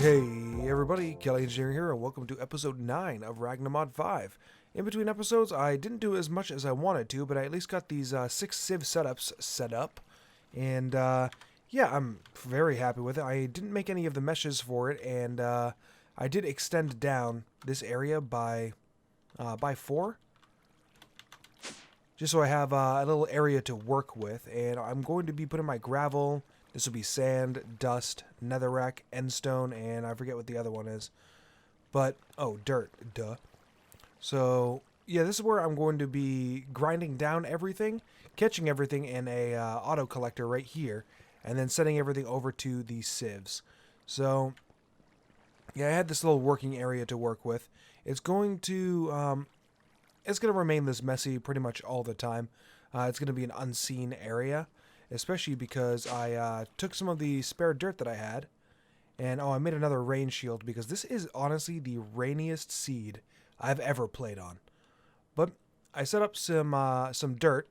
Hey everybody, Kelly Engineering here, and welcome to episode 9 of Ragnamod V. In between episodes, I didn't do as much as I wanted to, but I at least got these 6 sieve setups set up. And yeah, I'm very happy with it. I didn't make any of the meshes for it, and I did extend down this area by 4. Just so I have a little area to work with, and I'm going to be putting my gravel. This will be sand, dust, netherrack, endstone, and I forget what the other one is. But, oh, dirt, duh. So, yeah, this is where I'm going to be grinding down everything, catching everything in a auto collector right here, and then sending everything over to the sieves. So, yeah, I had this little working area to work with. It's going to remain this messy pretty much all the time. It's going to be an unseen area. Especially because I took some of the spare dirt that I had, and I made another rain shield because this is honestly the rainiest seed I've ever played on. But I set up some dirt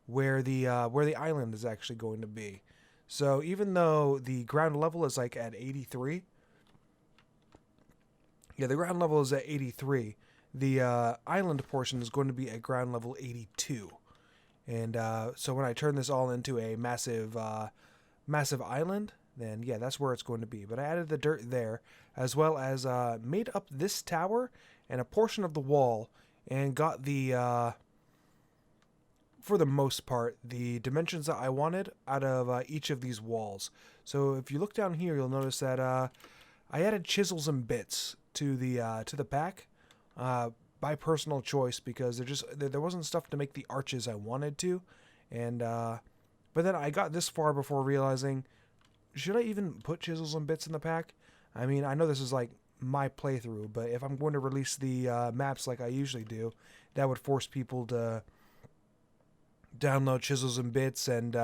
where the island is actually going to be. So even though the ground level is like at 83, yeah, the ground level is at 83. The island portion is going to be at ground level 82. And so when I turn this all into a massive island, then yeah, that's where it's going to be. But I added the dirt there, as well as made up this tower and a portion of the wall, and got the, for the most part, the dimensions that I wanted out of each of these walls. So if you look down here, you'll notice that I added chisels and bits to the pack. By personal choice, because there wasn't stuff to make the arches I wanted to, and but then I got this far before realizing, should I even put chisels and bits in the pack? I mean, I know this is like my playthrough, but if I'm going to release the maps like I usually do, that would force people to download chisels and bits and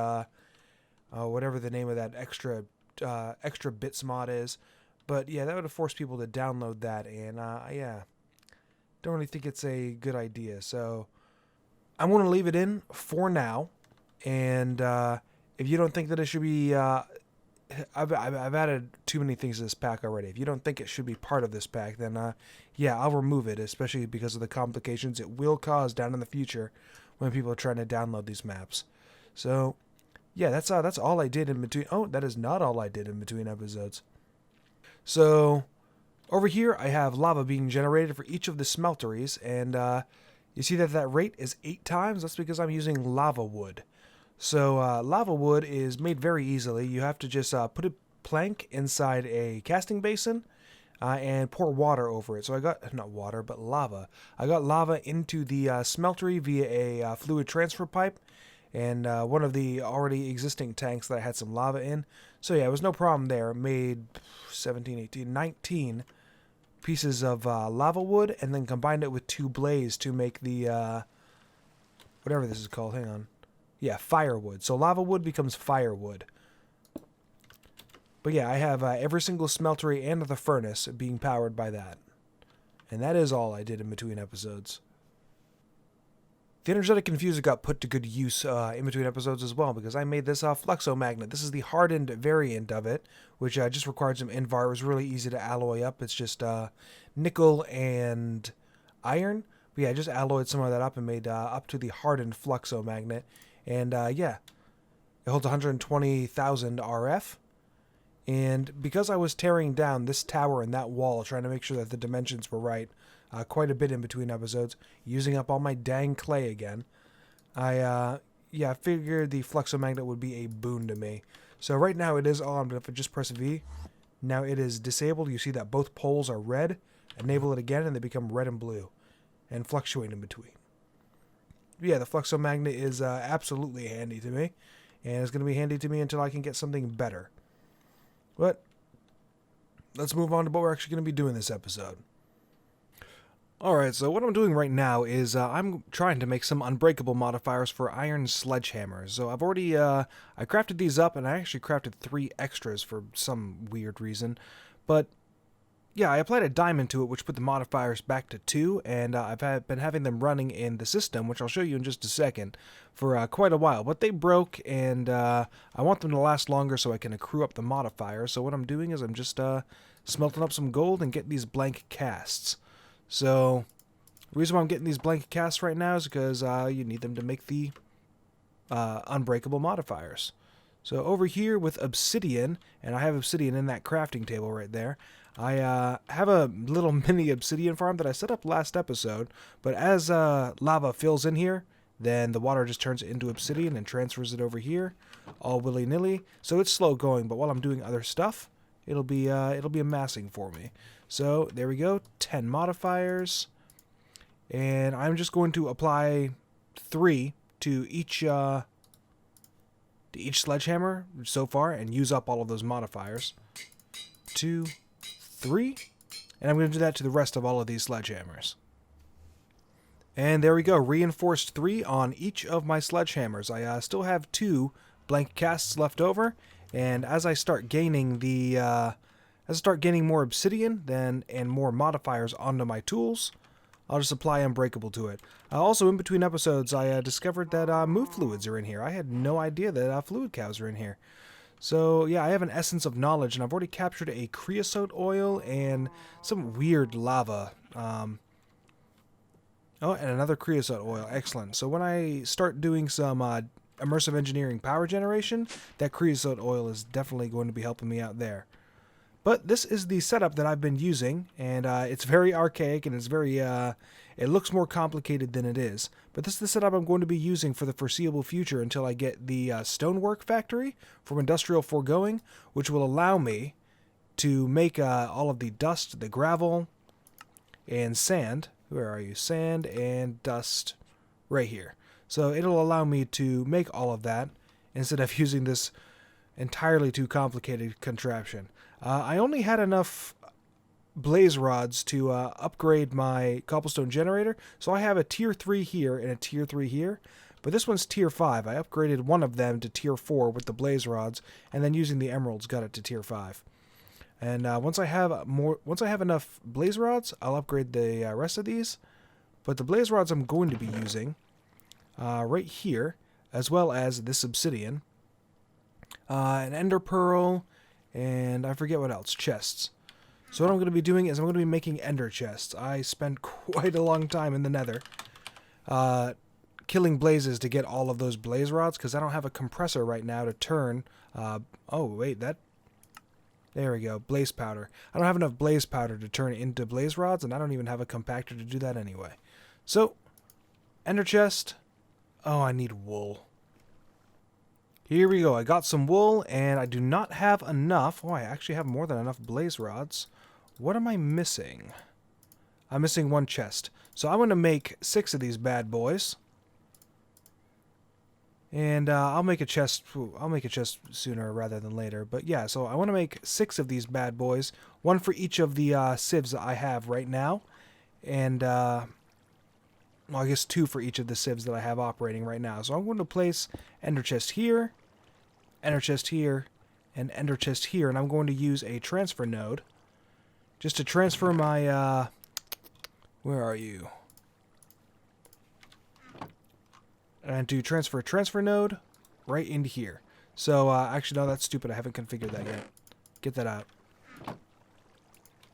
whatever the name of that extra bits mod is. But yeah, that would have forced people to download that, and yeah. Don't really think it's a good idea, so I'm going to leave it in for now. And if you don't think that it should be, I've added too many things to this pack already. If you don't think it should be part of this pack, then yeah, I'll remove it, especially because of the complications it will cause down in the future when people are trying to download these maps. So yeah, that's all I did in between. Oh, that is not all I did in between episodes. So over here, I have lava being generated for each of the smelteries, and you see that rate is 8 times. That's because I'm using lava wood. So lava wood is made very easily. You have to just put a plank inside a casting basin and pour water over it. So I got, not water, but lava. I got lava into the smeltery via a fluid transfer pipe, and one of the already existing tanks that I had some lava in. So yeah, it was no problem there. Made 17, 18, 19 pieces of lava wood, and then combined it with 2 blaze to make the whatever this is called. Hang on. Yeah, firewood. So lava wood becomes firewood. But yeah, I have every single smeltery and the furnace being powered by that. And that is all I did in between episodes. The energetic infuser got put to good use in between episodes as well, because I made this Flexo Magnet. This is the hardened variant of it, which just required some invar. It was really easy to alloy up. It's just nickel and iron. But yeah, I just alloyed some of that up and made up to the hardened Flexo Magnet. And yeah, it holds 120,000 RF. And because I was tearing down this tower and that wall, trying to make sure that the dimensions were right, quite a bit in between episodes, using up all my dang clay again, I figured the Flexo Magnet would be a boon to me. So right now it is on, but if I just press V, now it is disabled. You see that both poles are red. Enable it again and they become red and blue, and fluctuate in between. But yeah, the Flexo Magnet is absolutely handy to me, and it's going to be handy to me until I can get something better. But let's move on to what we're actually going to be doing this episode. Alright, so what I'm doing right now is I'm trying to make some Unbreakable modifiers for iron sledgehammers. So I've already, I crafted these up, and I actually crafted 3 extras for some weird reason. But yeah, I applied a diamond to it, which put the modifiers back to 2, and I've been having them running in the system, which I'll show you in just a second, for quite a while. But they broke, and I want them to last longer so I can accrue up the modifiers. So what I'm doing is I'm just smelting up some gold and getting these blank casts. So the reason why I'm getting these blank casts right now is because you need them to make the Unbreakable modifiers. So over here with obsidian, and I have obsidian in that crafting table right there, I have a little mini obsidian farm that I set up last episode, but as lava fills in here, then the water just turns it into obsidian and transfers it over here, all willy-nilly. So it's slow going, but while I'm doing other stuff, it'll be amassing for me. So there we go, 10 modifiers, and I'm just going to apply 3 to each sledgehammer so far and use up all of those modifiers. 2, 3, and I'm going to do that to the rest of all of these sledgehammers. And there we go, reinforced 3 on each of my sledgehammers. I still have 2 blank casts left over, and as I start gaining more obsidian and more modifiers onto my tools, I'll just apply Unbreakable to it. Also, in between episodes, I discovered that move fluids are in here. I had no idea that fluid cows are in here. So, yeah, I have an essence of knowledge, and I've already captured a creosote oil and some weird lava. Oh, and another creosote oil. Excellent. So when I start doing some immersive engineering power generation, that creosote oil is definitely going to be helping me out there. But this is the setup that I've been using, and it's very archaic, and it's very, it looks more complicated than it is. But this is the setup I'm going to be using for the foreseeable future until I get the stonework factory from Industrial Foregoing, which will allow me to make all of the dust, the gravel, and sand. Where are you? Sand and dust right here. So it'll allow me to make all of that instead of using this entirely too complicated contraption. I only had enough blaze rods to upgrade my cobblestone generator, so I have a tier 3 here and a tier 3 here, but this one's tier 5. I upgraded one of them to tier 4 with the blaze rods, and then using the emeralds got it to tier 5. And once I have enough blaze rods, I'll upgrade the rest of these. But the blaze rods I'm going to be using right here, as well as this obsidian, an ender pearl, and I forget what else, chests. So what I'm going to be doing is I'm going to be making ender chests. I spent quite a long time in the nether killing blazes to get all of those blaze rods, because I don't have a compressor right now to turn. Oh, wait, there we go, blaze powder. I don't have enough blaze powder to turn into blaze rods, and I don't even have a compactor to do that anyway. So, ender chest. Oh, I need wool. Here we go. I got some wool, and I do not have enough. Oh, I actually have more than enough blaze rods. What am I missing? I'm missing 1 chest. So I'm going to make 6 of these bad boys. And I'll make a chest sooner rather than later. But yeah, so I want to make 6 of these bad boys. 1 for each of the sieves that I have right now. And, well, I guess 2 for each of the sieves that I have operating right now. So I'm going to place ender chest here, and ender chest here. And I'm going to use a transfer node just to transfer my, where are you? And to transfer a transfer node right into here. So, actually, no, that's stupid. I haven't configured that yet. Get that out.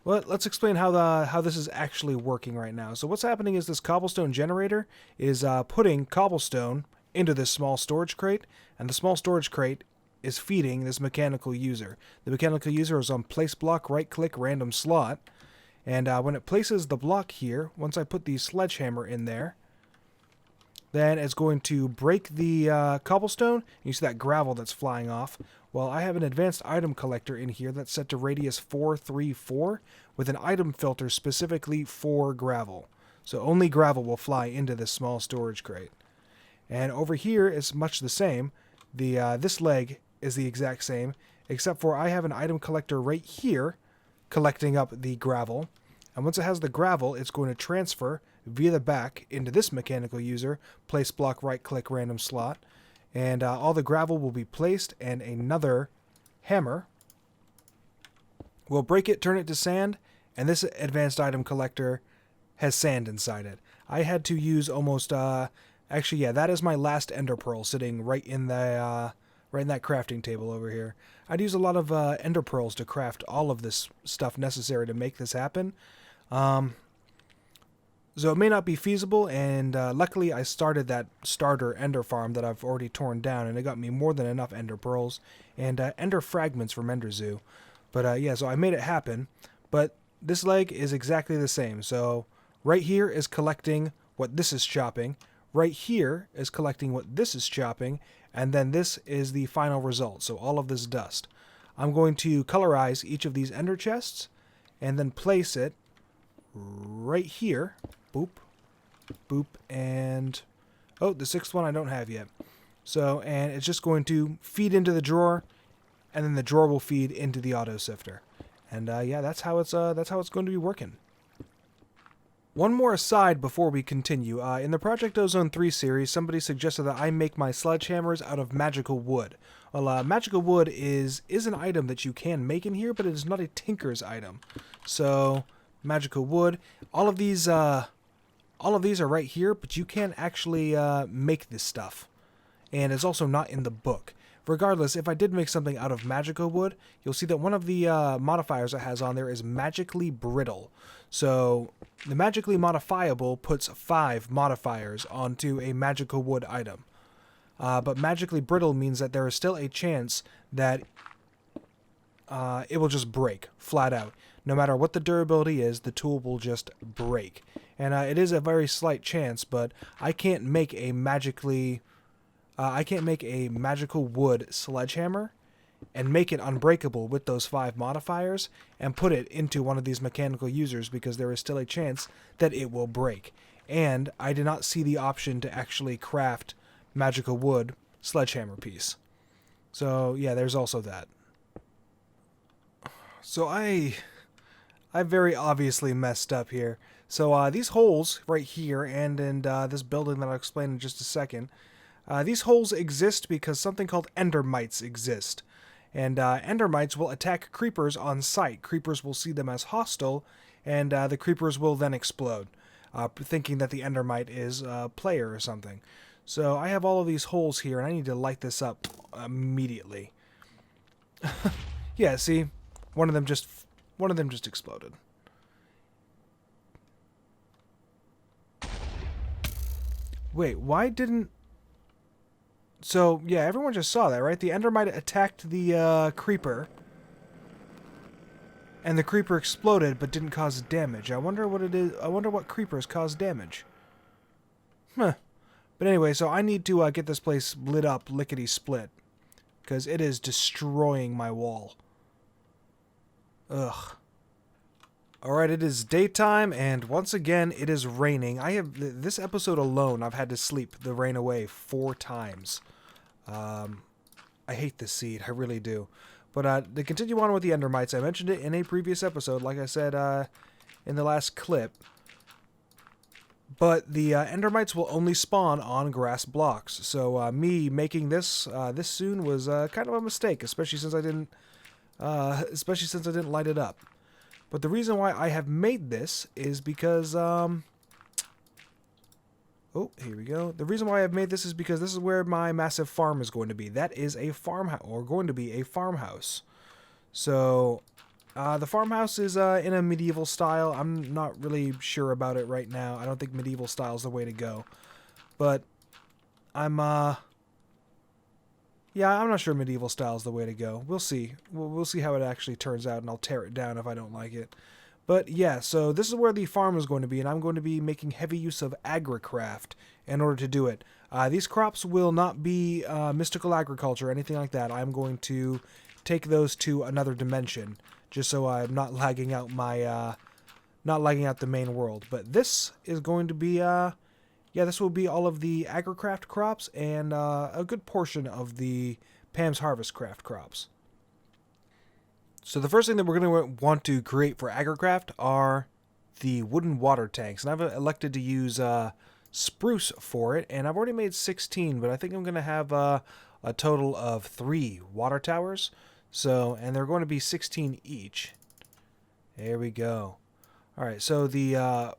Well, let's explain how this is actually working right now. So what's happening is this cobblestone generator is putting cobblestone into this small storage crate, and the small storage crate is feeding this mechanical user. The mechanical user is on place block, right-click, random slot, and when it places the block here, once I put the sledgehammer in there, then it's going to break the cobblestone. You see that gravel that's flying off. Well, I have an advanced item collector in here that's set to radius 434 with an item filter specifically for gravel. So only gravel will fly into this small storage crate. And over here is much the same. This leg is the exact same, except for I have an item collector right here collecting up the gravel. And once it has the gravel, it's going to transfer via the back into this mechanical user, place block, right click, random slot, and all the gravel will be placed, and another hammer will break it, turn it to sand, and this advanced item collector has sand inside it. I had to use almost actually, yeah, that is my last ender pearl sitting right in the right in that crafting table over here. I'd use a lot of ender pearls to craft all of this stuff necessary to make this happen. So it may not be feasible, and luckily I started that starter ender farm that I've already torn down, and it got me more than enough ender pearls and ender fragments from Ender Zoo. But yeah, so I made it happen. But this leg is exactly the same. So right here is collecting what this is chopping. Right here is collecting what this is chopping. And then this is the final result. So all of this dust. I'm going to colorize each of these ender chests and then place it right here. Boop, boop, and oh, the sixth one I don't have yet. So, and it's just going to feed into the drawer, and then the drawer will feed into the auto sifter. And yeah, that's how it's going to be working. One more aside before we continue. In the Project Ozone 3 series, somebody suggested that I make my sledgehammers out of magical wood. Well, magical wood is an item that you can make in here, but it is not a tinker's item. So, magical wood. All of these are right here, but you can't actually make this stuff. And it's also not in the book. Regardless, if I did make something out of magical wood, you'll see that one of the modifiers it has on there is magically brittle. So the magically modifiable puts 5 modifiers onto a magical wood item. But magically brittle means that there is still a chance that it will just break, flat out. No matter what the durability is, the tool will just break. And it is a very slight chance, but I can't make a magical wood sledgehammer and make it unbreakable with those 5 modifiers and put it into one of these mechanical users because there is still a chance that it will break. And I did not see the option to actually craft magical wood sledgehammer piece. So yeah, there's also that. So I very obviously messed up here. So these holes right here and in this building that I'll explain in just a second, these holes exist because something called Endermites exist. And Endermites will attack creepers on sight. Creepers will see them as hostile, and the creepers will then explode, thinking that the Endermite is a player or something. So I have all of these holes here, and I need to light this up immediately. Yeah, see? One of them just exploded. Wait, why didn't... So, yeah, everyone just saw that, right? The Endermite attacked the creeper. And the creeper exploded, but didn't cause damage. I wonder what it is. I wonder what creepers cause damage. Huh. But anyway, so I need to get this place lit up lickety-split. Because it is destroying my wall. Ugh. Alright, it is daytime, and once again, it is raining. This episode alone, I've had to sleep the rain away 4 times. I hate this seed, I really do. But to continue on with the Endermites, I mentioned it in a previous episode, like I said in the last clip. But the Endermites will only spawn on grass blocks. So me making this this soon was kind of a mistake, especially since I didn't light it up. But the reason why I have made this is because, oh, here we go. The reason why I've made this is because this is where my massive farm is going to be. That is a farmhouse, or going to be a farmhouse. So, the farmhouse is in a medieval style. I'm not really sure about it right now. I don't think medieval style is the way to go. But, yeah, I'm not sure medieval style is the way to go. We'll see. We'll see how it actually turns out, and I'll tear it down if I don't like it. But yeah, so this is where the farm is going to be, and I'm going to be making heavy use of Agricraft in order to do it. These crops will not be mystical agriculture or anything like that. I'm going to take those to another dimension, just so I'm not lagging out my, not lagging out the main world. But this is going to be, yeah, this will be all of the Agricraft crops and a good portion of the Pam's Harvest Craft crops. So the first thing that we're going to want to create for Agricraft are the wooden water tanks. And I've elected to use spruce for it, and I've already made 16, but I think I'm going to have a total of 3 water towers. So, and they're going to be 16 each. There we go. All right, so the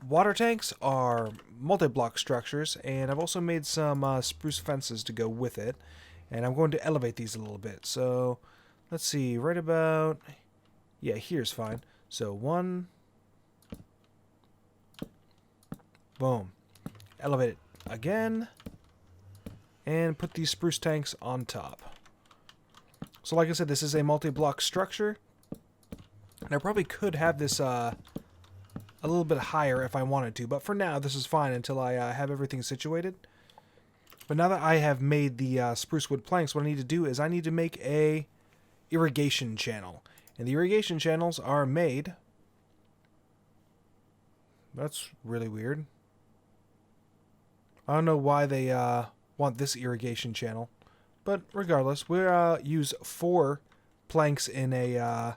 water tanks are multi-block structures, and I've also made some spruce fences to go with it. And I'm going to elevate these a little bit. So let's see, right about, yeah, here's fine. So 1, boom. Elevate it again, and put these spruce tanks on top. So like I said, this is a multi-block structure, and I probably could have this a little bit higher if I wanted to, but for now this is fine until I have everything situated. But now that I have made the spruce wood planks, what I need to do is I need to make a irrigation channel. And the irrigation channels are made... That's really weird. I don't know why they want this irrigation channel. But regardless, we'll use 4 planks in a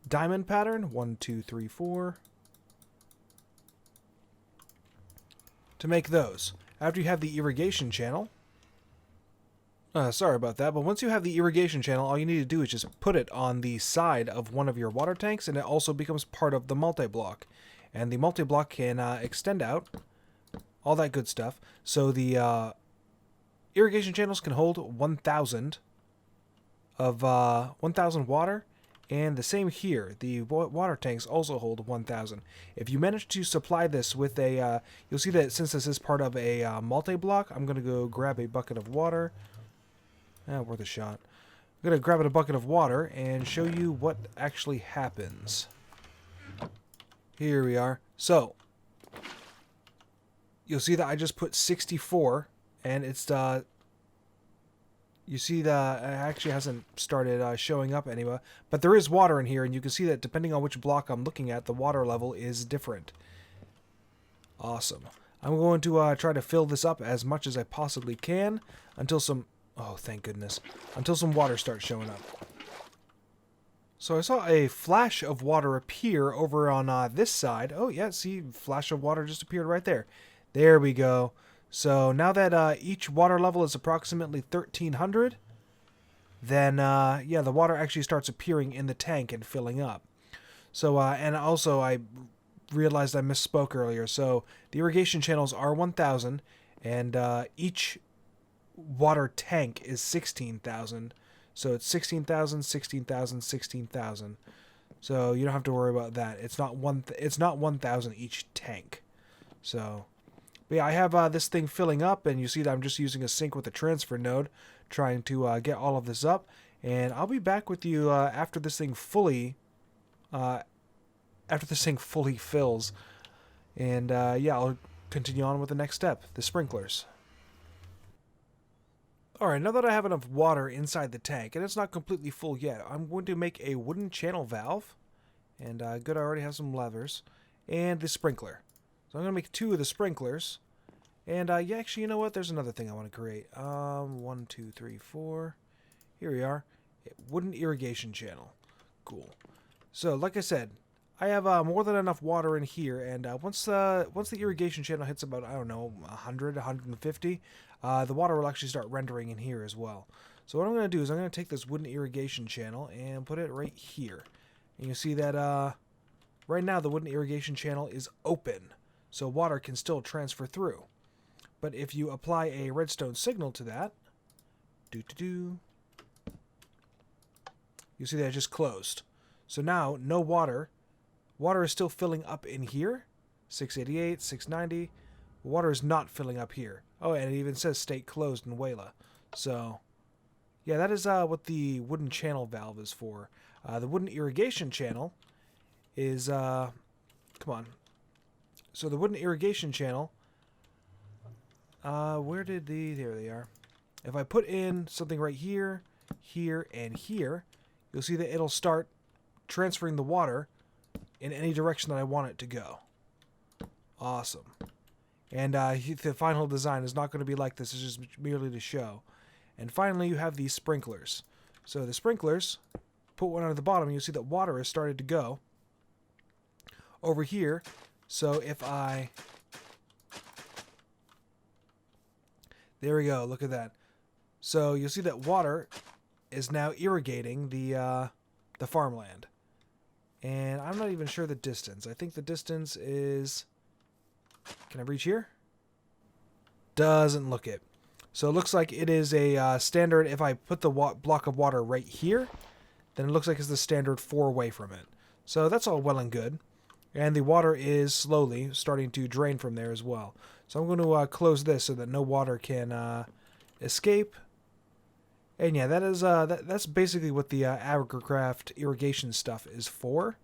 diamond pattern. 1, 2, 3, 4. To make those. After you have the irrigation channel... sorry about that, but once you have the irrigation channel, all you need to do is just put it on the side of one of your water tanks, and it also becomes part of the multi-block. And the multi-block can extend out, all that good stuff. So the irrigation channels can hold 1,000 of 1,000 water, and the same here. The water tanks also hold 1,000. If you manage to supply this with a, you'll see that since this is part of a multi-block, I'm going to go grab a bucket of water. Worth a shot. I'm going to grab a bucket of water and show you what actually happens. Here we are. So, you'll see that I just put 64, and it's you see that it actually hasn't started showing up anywhere, but there is water in here, and you can see that depending on which block I'm looking at, the water level is different. Awesome. I'm going to try to fill this up as much as I possibly can until some... Oh, thank goodness. Until some water starts showing up. So I saw a flash of water appear over on this side. Oh, yeah, see, flash of water just appeared right there. There we go. So now that each water level is approximately 1,300, then, yeah, the water actually starts appearing in the tank and filling up. So, and also I realized I misspoke earlier. So the irrigation channels are 1,000, and each water tank is 16,000. So it's 16,000, 16,000, 16,000. So you don't have to worry about that. It's not 1,000 each tank. So, but yeah, I have this thing filling up, and you see that I'm just using a sink with a transfer node, trying to get all of this up. And I'll be back with you after this thing fully fills. And yeah, I'll continue on with the next step, the sprinklers. Alright, now that I have enough water inside the tank, and it's not completely full yet, I'm going to make a wooden channel valve. And good, I already have some levers. And the sprinkler. So I'm going to make 2 of the sprinklers. And yeah, actually, you know what? There's another thing I want to create. 1, 2, 3, 4. Here we are. A wooden irrigation channel. Cool. So, like I said, I have more than enough water in here, and once the irrigation channel hits about, I don't know, 100, 150, the water will actually start rendering in here as well. So what I'm going to do is I'm going to take this wooden irrigation channel and put it right here. And you see that right now the wooden irrigation channel is open, so water can still transfer through. But if you apply a redstone signal to that, you see that it just closed. So now, no water. Water is still filling up in here. 688, 690. Water is not filling up here. Oh, and it even says state closed in Wayla. So, yeah, that is what the wooden channel valve is for. The wooden irrigation channel is, come on. So the wooden irrigation channel, there they are. If I put in something right here, here, and here, you'll see that it'll start transferring the water in any direction that I want it to go. Awesome. And the final design is not going to be like this. It's just merely to show. And finally, you have these sprinklers. So the sprinklers, put one on the bottom, and you'll see that water has started to go over here. So if I... There we go. Look at that. So you'll see that water is now irrigating the farmland. And I'm not even sure the distance. I think the distance is... Can I reach here? Doesn't look it. So it looks like it is a standard. If I put the block of water right here, then it looks like it's the standard 4 away from it. So that's all well and good. And the water is slowly starting to drain from there as well. So I'm going to close this so that no water can escape. And yeah, that is that's basically what the Agricraft irrigation stuff is for.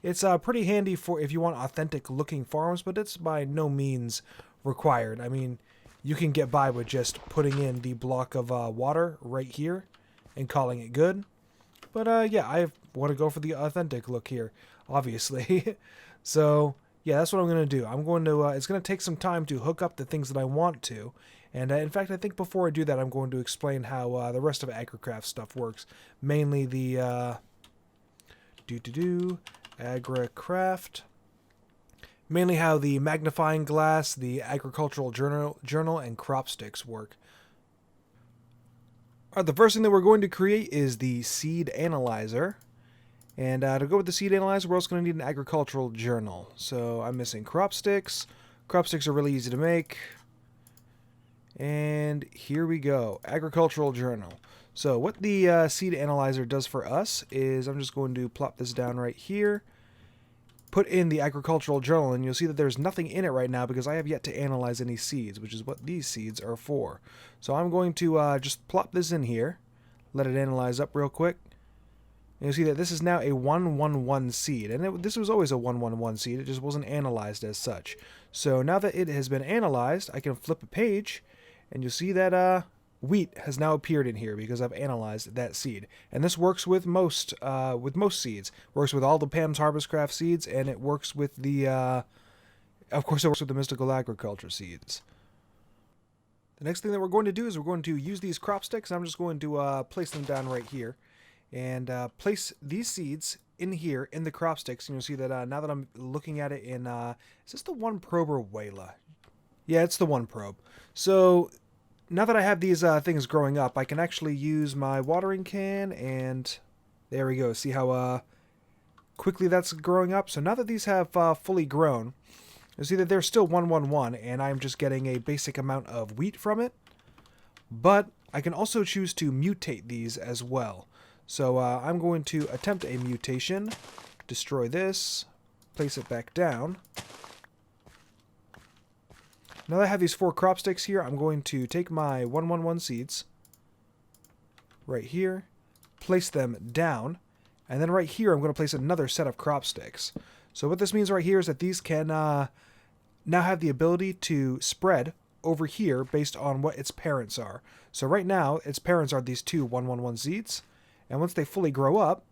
It's pretty handy for if you want authentic looking farms, but it's by no means required. I mean, you can get by with just putting in the block of water right here and calling it good. But yeah, I want to go for the authentic look here, obviously. So yeah, that's what I'm going to do. I'm going to, it's going to take some time to hook up the things that I want to. And in fact, I think before I do that, I'm going to explain how the rest of Agricraft stuff works. Mainly the, Agricraft. Mainly how the magnifying glass, the agricultural journal, and crop sticks work. Alright, the first thing that we're going to create is the seed analyzer. And to go with the seed analyzer, we're also going to need an agricultural journal. So I'm missing crop sticks. Crop sticks are really easy to make. And here we go, agricultural journal. So what the seed analyzer does for us is I'm just going to plop this down right here. Put in the agricultural journal, and you'll see that there's nothing in it right now because I have yet to analyze any seeds, which is what these seeds are for. So I'm going to just plop this in here, let it analyze up real quick. And you'll see that this is now a 111 seed, and this was always a 111 seed, it just wasn't analyzed as such. So now that it has been analyzed, I can flip a page, and you'll see that wheat has now appeared in here because I've analyzed that seed. And this works with most seeds. Works with all the Pam's Harvestcraft seeds, and it works with the, of course it works with the Mystical Agriculture seeds. The next thing that we're going to do is we're going to use these crop sticks. I'm just going to place them down right here. And place these seeds in here in the crop sticks. And you'll see that now that I'm looking at it in, is this the one probe or Wayla? Yeah, it's the one probe. So now that I have these things growing up, I can actually use my watering can, and there we go. See how quickly that's growing up? So now that these have fully grown, you'll see that they're still 111, and I'm just getting a basic amount of wheat from it. But I can also choose to mutate these as well. So I'm going to attempt a mutation, destroy this, place it back down. Now that I have these 4 crop sticks here, I'm going to take my 111 seeds right here, place them down, and then right here I'm going to place another set of crop sticks. So what this means right here is that these can now have the ability to spread over here based on what its parents are. So right now, its parents are these 2 111 seeds, and once they fully grow up,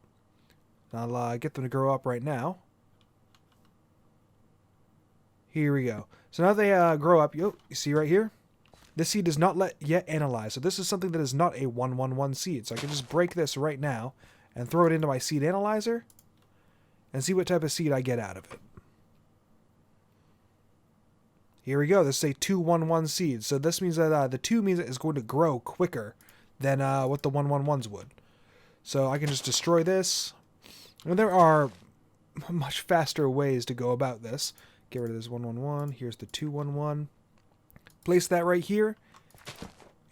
I'll get them to grow up right now. Here we go. So now they grow up. You see right here? This seed is not yet analyzed. So this is something that is not a 111 seed. So I can just break this right now and throw it into my seed analyzer and see what type of seed I get out of it. Here we go. This is a 211 seed. So this means that the 2 means it is going to grow quicker than what the 111s would. So I can just destroy this. And there are much faster ways to go about this. Get rid of this 111. Here's the 211. Place that right here.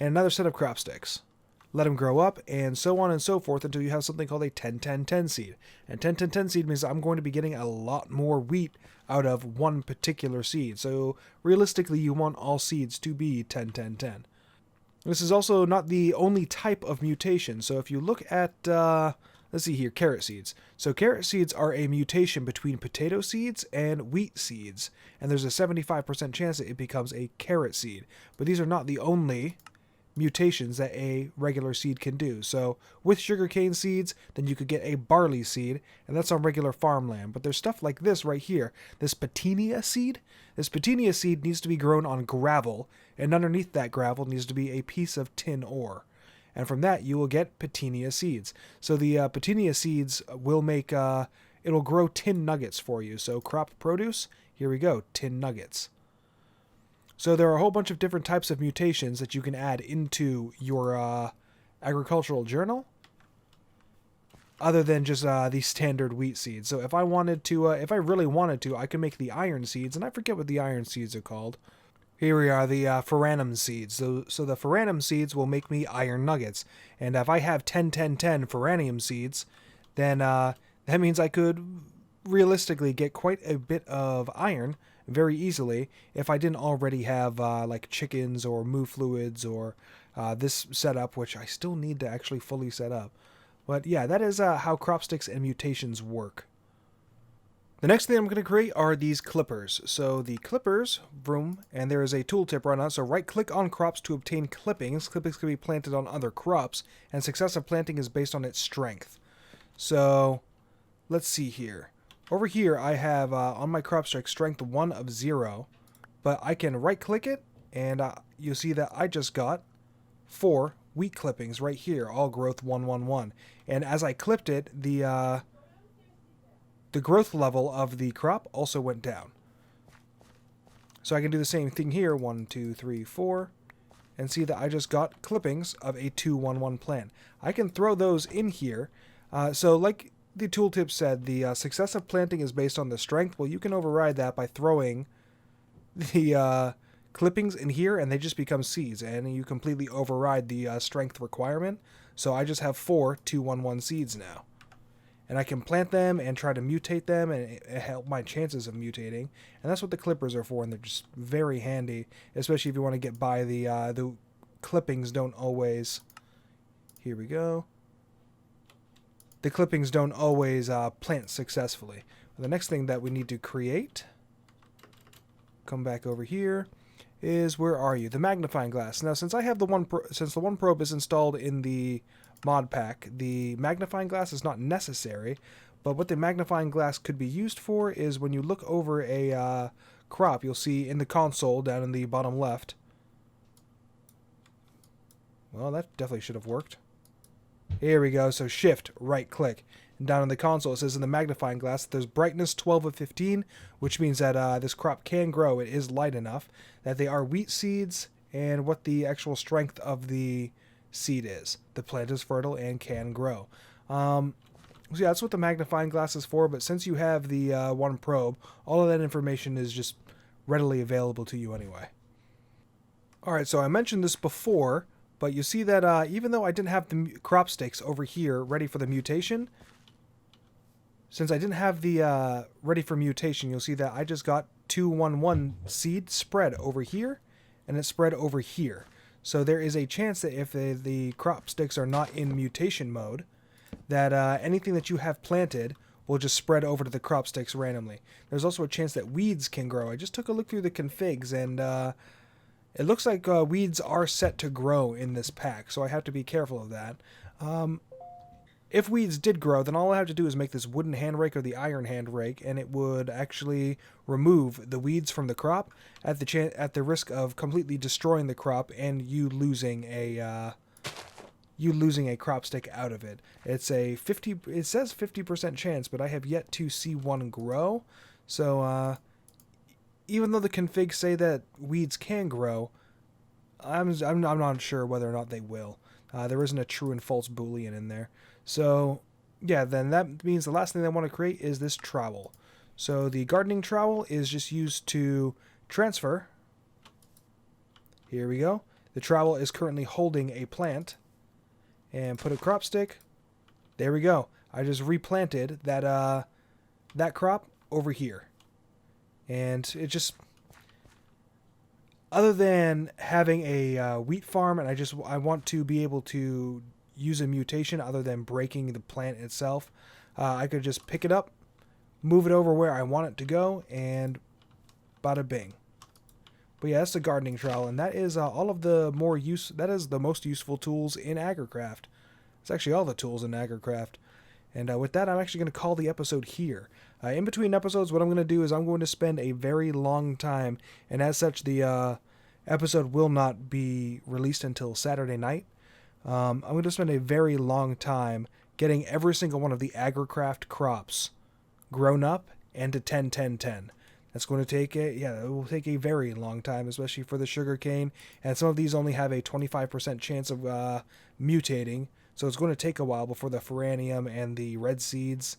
And another set of crop sticks. Let them grow up, and so on and so forth until you have something called a 10-10-10 seed. And 10-10-10 seed means I'm going to be getting a lot more wheat out of one particular seed. So realistically, you want all seeds to be 10-10-10. This is also not the only type of mutation. So if you look at, let's see here, carrot seeds. So carrot seeds are a mutation between potato seeds and wheat seeds. And there's a 75% chance that it becomes a carrot seed. But these are not the only mutations that a regular seed can do. So with sugarcane seeds, then you could get a barley seed, and that's on regular farmland. But there's stuff like this right here, this Petinia seed. This Petinia seed needs to be grown on gravel, and underneath that gravel needs to be a piece of tin ore. And from that, you will get Petinia seeds. So the Petinia seeds will make, it'll grow tin nuggets for you. So crop produce, here we go, tin nuggets. So there are a whole bunch of different types of mutations that you can add into your agricultural journal, other than just the standard wheat seeds. So if I wanted to, if I really wanted to, I could make the iron seeds, and I forget what the iron seeds are called. Here we are, the foranum seeds. So the foranum seeds will make me iron nuggets. And if I have 10, 10, 10 foranium seeds, then that means I could realistically get quite a bit of iron very easily if I didn't already have like chickens or moo fluids or this setup, which I still need to actually fully set up. But yeah, that is how crop sticks and mutations work. The next thing I'm going to create are these clippers. So the clippers, vroom, and there is a tooltip right now. So right click on crops to obtain clippings. Clippings can be planted on other crops, and successive planting is based on its strength. So let's see here. Over here I have on my crop stick strength 1 of 0, but I can right click it, and you'll see that I just got 4 wheat clippings right here, all growth 1, 1, 1. And as I clipped it, the growth level of the crop also went down. So I can do the same thing here, 1, 2, 3, 4, and see that I just got clippings of a 2, 1, 1 plant. I can throw those in here. So like the tooltip said, the successive planting is based on the strength. Well, you can override that by throwing the clippings in here, and they just become seeds, and you completely override the strength requirement. So I just have 4 2, 1, 1 seeds now. And I can plant them and try to mutate them and help my chances of mutating. And that's what the clippers are for, and they're just very handy, especially if you want to get by the clippings don't always... Here we go. The clippings don't always plant successfully. The next thing that we need to create, come back over here, is, where are you? The magnifying glass. Now, since I have the one probe is installed in the mod pack, the magnifying glass is not necessary, but what the magnifying glass could be used for is when you look over a crop, you'll see in the console down in the bottom left. Well, that definitely should have worked. Here we go. So shift, right click. And down in the console it says in the magnifying glass there's brightness 12 of 15, which means that this crop can grow. It is light enough that they are wheat seeds, and what the actual strength of the seed is. The plant is fertile and can grow. So yeah, that's what the magnifying glass is for, but since you have the one probe, all of that information is just readily available to you anyway. Alright, so I mentioned this before, but you see that even though I didn't have the crop sticks over here ready for the mutation, since I didn't have the ready for mutation, you'll see that I just got 2, 1, 1 seed spread over here, and it's spread over here. So there is a chance that if the crop sticks are not in mutation mode, that anything that you have planted will just spread over to the crop sticks randomly. There's also a chance that weeds can grow. I just took a look through the configs, and it looks like weeds are set to grow in this pack, so I have to be careful of that. If weeds did grow, then all I have to do is make this wooden hand rake or the iron hand rake, and it would actually remove the weeds from the crop at the risk of completely destroying the crop and you losing a crop stick out of it. It's a 50. It says 50% chance, but I have yet to see one grow. So even though the configs say that weeds can grow, I'm not sure whether or not they will. There isn't a true and false boolean in there. So yeah, then that means the last thing I want to create is this trowel. So the gardening trowel is just used to transfer. Here we go. The trowel is currently holding a plant, and put a crop stick. There we go. I just replanted that that crop over here, and it just, other than having a wheat farm, and I want to be able to use a mutation other than breaking the plant itself, I could just pick it up, move it over where I want it to go, and bada bing. But yeah, that's the gardening trowel, and that is all of the that is the most useful tools in Agricraft. It's actually all the tools in Agricraft. And with that, I'm actually going to call the episode here. In between episodes, what I'm going to do is I'm going to spend a very long time, and as such, the episode will not be released until Saturday night. I'm going to spend a very long time getting every single one of the Agricraft crops grown up and to 10, 10, 10. That's going to take it will take a very long time, especially for the sugarcane. And some of these only have a 25% chance of mutating. So it's going to take a while before the foranium and the red seeds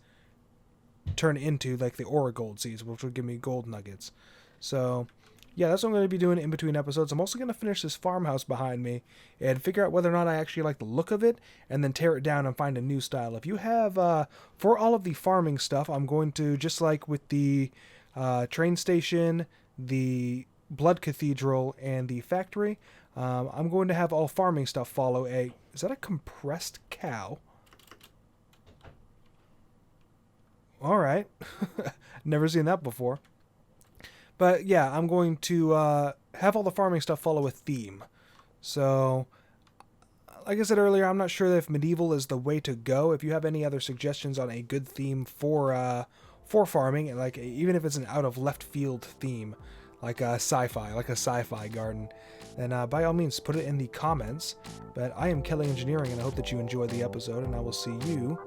turn into like the aura gold seeds, which will give me gold nuggets. So yeah, that's what I'm going to be doing in between episodes. I'm also going to finish this farmhouse behind me and figure out whether or not I actually like the look of it, and then tear it down and find a new style. If you have, for all of the farming stuff, I'm going to, just like with the train station, the blood cathedral, and the factory, I'm going to have all farming stuff follow a... Is that a compressed cow? Alright. Never seen that before. But yeah, I'm going to have all the farming stuff follow a theme. So, like I said earlier, I'm not sure if medieval is the way to go. If you have any other suggestions on a good theme for farming, like even if it's an out of left field theme, like a sci-fi garden, then by all means put it in the comments. But I am Kelly Engineering, and I hope that you enjoyed the episode, and I will see you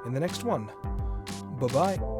in the next one. Bye-bye.